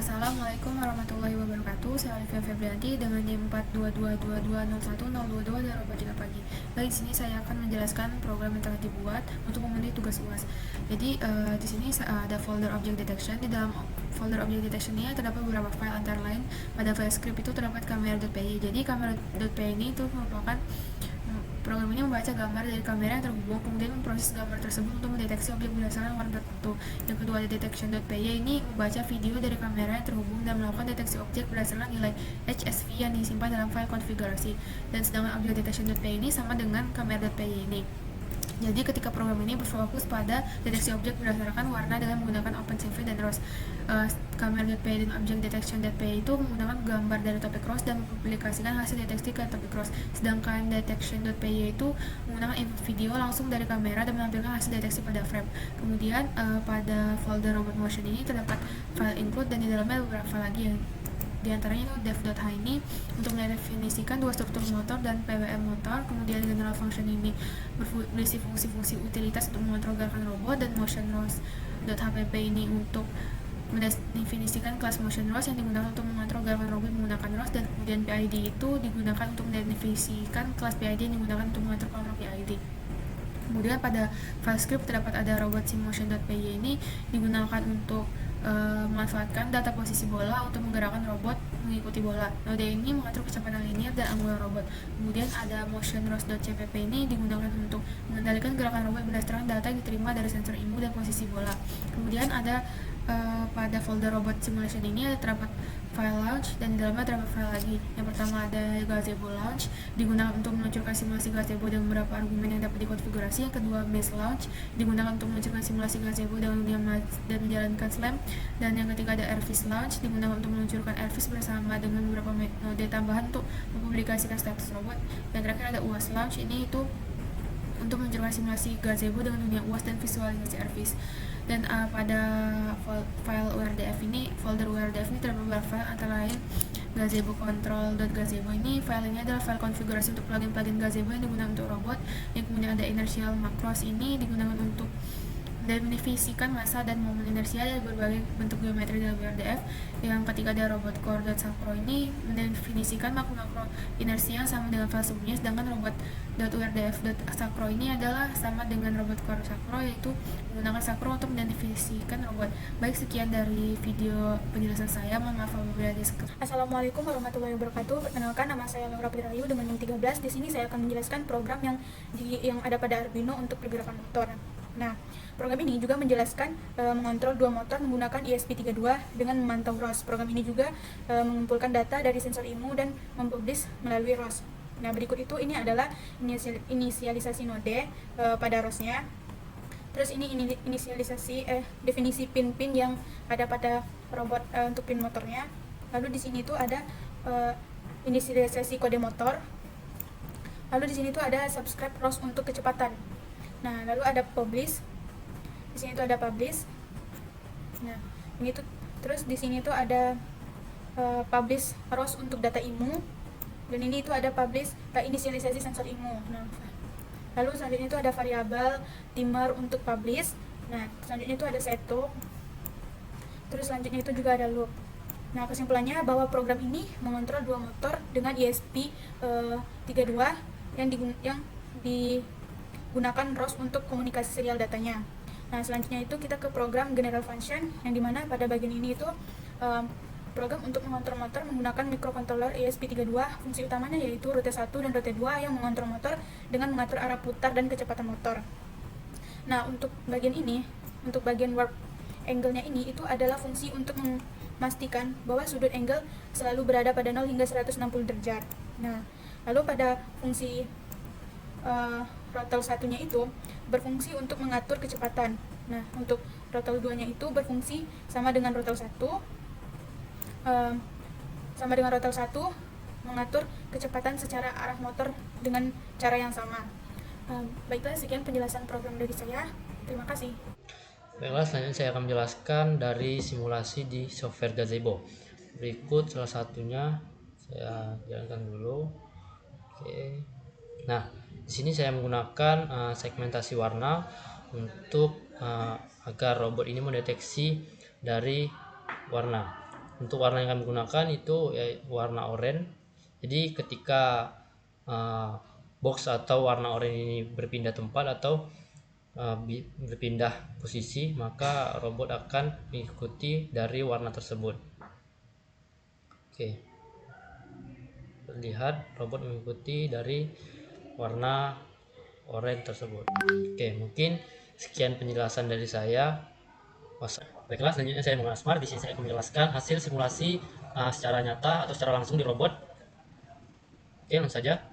Assalamualaikum warahmatullahi wabarakatuh. Saya Olivia Febrianti dengan NIM 42222010222 dari robot 3 pagi. Baik, di sini saya akan menjelaskan program yang telah dibuat untuk memenuhi tugas UAS. Jadi di sini ada folder object detection. Di dalam folder object detection ini terdapat beberapa file, antara lain pada file script itu terdapat kamera.py. Jadi kamera.py ini itu merupakan program ini membaca gambar dari kamera yang terhubung, kemudian memproses gambar tersebut untuk mendeteksi objek berdasarkan warna tertentu. Yang kedua, ada detection.py ini membaca video dari kamera yang terhubung dan melakukan deteksi objek berdasarkan nilai HSV yang disimpan dalam file konfigurasi. Dan sedangkan objek detection.py ini sama dengan kamera.py ini. Jadi ketika program ini berfokus pada deteksi objek berdasarkan warna dengan menggunakan OpenCV dan ROS. Camera.py dan Object Detection.py itu menggunakan gambar dari topik ROS dan mempublikasikan hasil deteksi ke topik ROS. Sedangkan Detection.py itu menggunakan input video langsung dari kamera dan menampilkan hasil deteksi pada frame. Kemudian pada folder robot motion ini terdapat file include dan di dalamnya beberapa file lagi yang diantaranya itu dev.h ini untuk mendefinisikan dua struktur motor dan PWM motor. Kemudian general function ini berisi fungsi-fungsi utilitas untuk mengontrol gerakan robot, dan motion ROS.hpp ini untuk mendefinisikan kelas motion ROS yang digunakan untuk mengontrol gerakan robot menggunakan ROS, dan kemudian PID itu digunakan untuk mendefinisikan kelas PID yang digunakan untuk mengontrol kelompok PID. Kemudian pada file script terdapat ada robot simmotion.py ini digunakan untuk memanfaatkan data posisi bola untuk menggerakkan robot mengikuti bola. Node ini mengatur kecepatan linear dan angular robot. Kemudian ada motion ROS.cpp ini digunakan untuk mengendalikan gerakan robot berdasarkan data yang diterima dari sensor IMU dan posisi bola. Kemudian ada pada folder robot simulation ini ada terdapat file launch dan di dalamnya terdapat file lagi. Yang pertama ada gazebo launch, digunakan untuk meluncurkan simulasi gazebo dengan beberapa argumen yang dapat dikonfigurasi. Yang kedua, maze launch, digunakan untuk meluncurkan simulasi gazebo dan menjalankan slam. Dan yang ketiga ada airfish launch, digunakan untuk meluncurkan airfish bersama dengan beberapa metode tambahan untuk mempublikasikan status robot. Dan terakhir ada UAS launch, ini itu untuk meluncurkan simulasi gazebo dengan dunia UAS dan visualisasi airfish. Dan pada file URDF ini, folder URDF ini terdapat beberapa file, antara lain gazebo control.gazebo ini. File ini adalah file konfigurasi untuk plugin gazebo yang digunakan untuk robot. Yang kemudian ada inertial macros ini digunakan untuk mendefinisikan massa dan momen inersia dari berbagai bentuk geometri dalam URDF. Yang ketiga ada robot core.sacro ini mendefinisikan makro inersia yang sama dengan file sebelumnya, sedangkan robot.urdf.sacro ini adalah sama dengan robot core sacro, yaitu menggunakan sacro untuk mendefinisikan robot. Baik, sekian dari video penjelasan saya. Mohon maaf apabila ada. Assalamualaikum warahmatullahi wabarakatuh. Perkenalkan, nama saya Laura Puterayu dengan NIM 13. Di sini saya akan menjelaskan program yang ada pada Arduino untuk pergerakan motor. Nah, program ini juga menjelaskan mengontrol dua motor menggunakan ESP32 dengan memantau ROS. Program ini juga mengumpulkan data dari sensor IMU dan mempublish melalui ROS. Nah, berikut itu ini adalah inisialisasi node pada ROS-nya. Terus ini inisialisasi definisi pin-pin yang ada pada robot untuk pin motornya. Lalu di sini itu ada inisialisasi kode motor. Lalu di sini itu ada subscribe ROS untuk kecepatan. Nah, lalu ada publish. Di sini itu ada publish. Nah, ini tuh terus di sini tuh ada publish ROS untuk data IMU, dan ini itu ada publish inisialisasi sensor IMU. Nah, lalu selanjutnya itu ada variabel timer untuk publish. Nah, selanjutnya itu ada setup. Terus selanjutnya itu juga ada loop. Nah, kesimpulannya bahwa program ini mengontrol dua motor dengan ESP32 yang digunakan ROS untuk komunikasi serial datanya. Nah, selanjutnya itu kita ke program general function, yang dimana pada bagian ini itu program untuk mengontrol motor menggunakan microcontroller ESP32. Fungsi utamanya yaitu route 1 dan route 2 yang mengontrol motor dengan mengatur arah putar dan kecepatan motor. Nah, untuk bagian ini, untuk bagian warp angle-nya ini itu adalah fungsi untuk memastikan bahwa sudut angle selalu berada pada 0 hingga 160 derajat. Nah, lalu pada fungsi throttle satunya itu berfungsi untuk mengatur kecepatan. Nah, untuk throttle 2-nya itu berfungsi sama dengan throttle 1, mengatur kecepatan secara arah motor dengan cara yang sama. Baiklah, sekian penjelasan program dari saya. Terima kasih. Baiklah, selanjutnya saya akan menjelaskan dari simulasi di software gazebo. Berikut salah satunya saya jalankan dulu. Oke. Nah, di sini saya menggunakan segmentasi warna untuk agar robot ini mendeteksi dari warna. Untuk warna yang kami gunakan itu ya, warna oranye. Jadi ketika box atau warna oranye ini berpindah tempat atau berpindah posisi, maka robot akan mengikuti dari warna tersebut. Oke, terlihat robot mengikuti dari warna oranye tersebut. Oke, mungkin sekian penjelasan dari saya. Baiklah, selanjutnya saya menggunakan Smart. Di sini saya akan menjelaskan hasil simulasi secara nyata atau secara langsung di robot. Oke, langsung saja.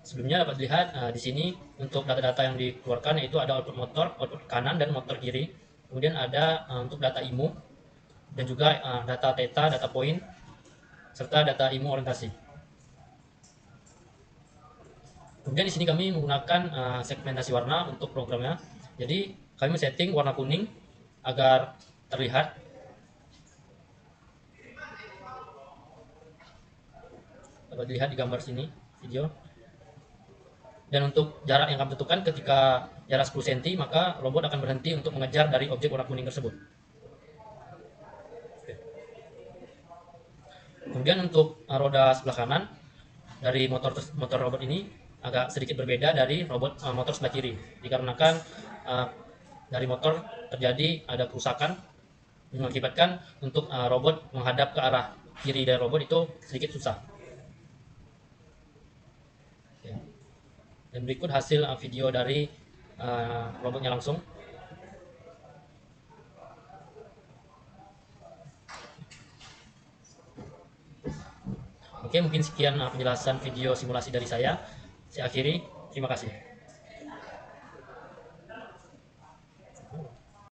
Sebelumnya dapat dilihat di sini untuk data-data yang dikeluarkan yaitu ada output motor, output kanan dan motor kiri. Kemudian ada untuk data IMU dan juga data theta, data point, serta data IMU orientasi. Kemudian di sini kami menggunakan segmentasi warna untuk programnya. Jadi kami setting warna kuning agar terlihat. Dapat dilihat di gambar sini video. Dan untuk jarak yang kami tentukan, ketika jarak 10 cm, maka robot akan berhenti untuk mengejar dari objek warna kuning tersebut. Kemudian untuk roda sebelah kanan dari motor robot ini agak sedikit berbeda dari motor sebelah kiri, dikarenakan dari motor terjadi ada kerusakan mengakibatkan untuk robot menghadap ke arah kiri dari robot itu sedikit susah. Dan berikut hasil video dari robotnya langsung. Oke, mungkin sekian penjelasan video simulasi dari saya. Saya akhiri. Terima kasih.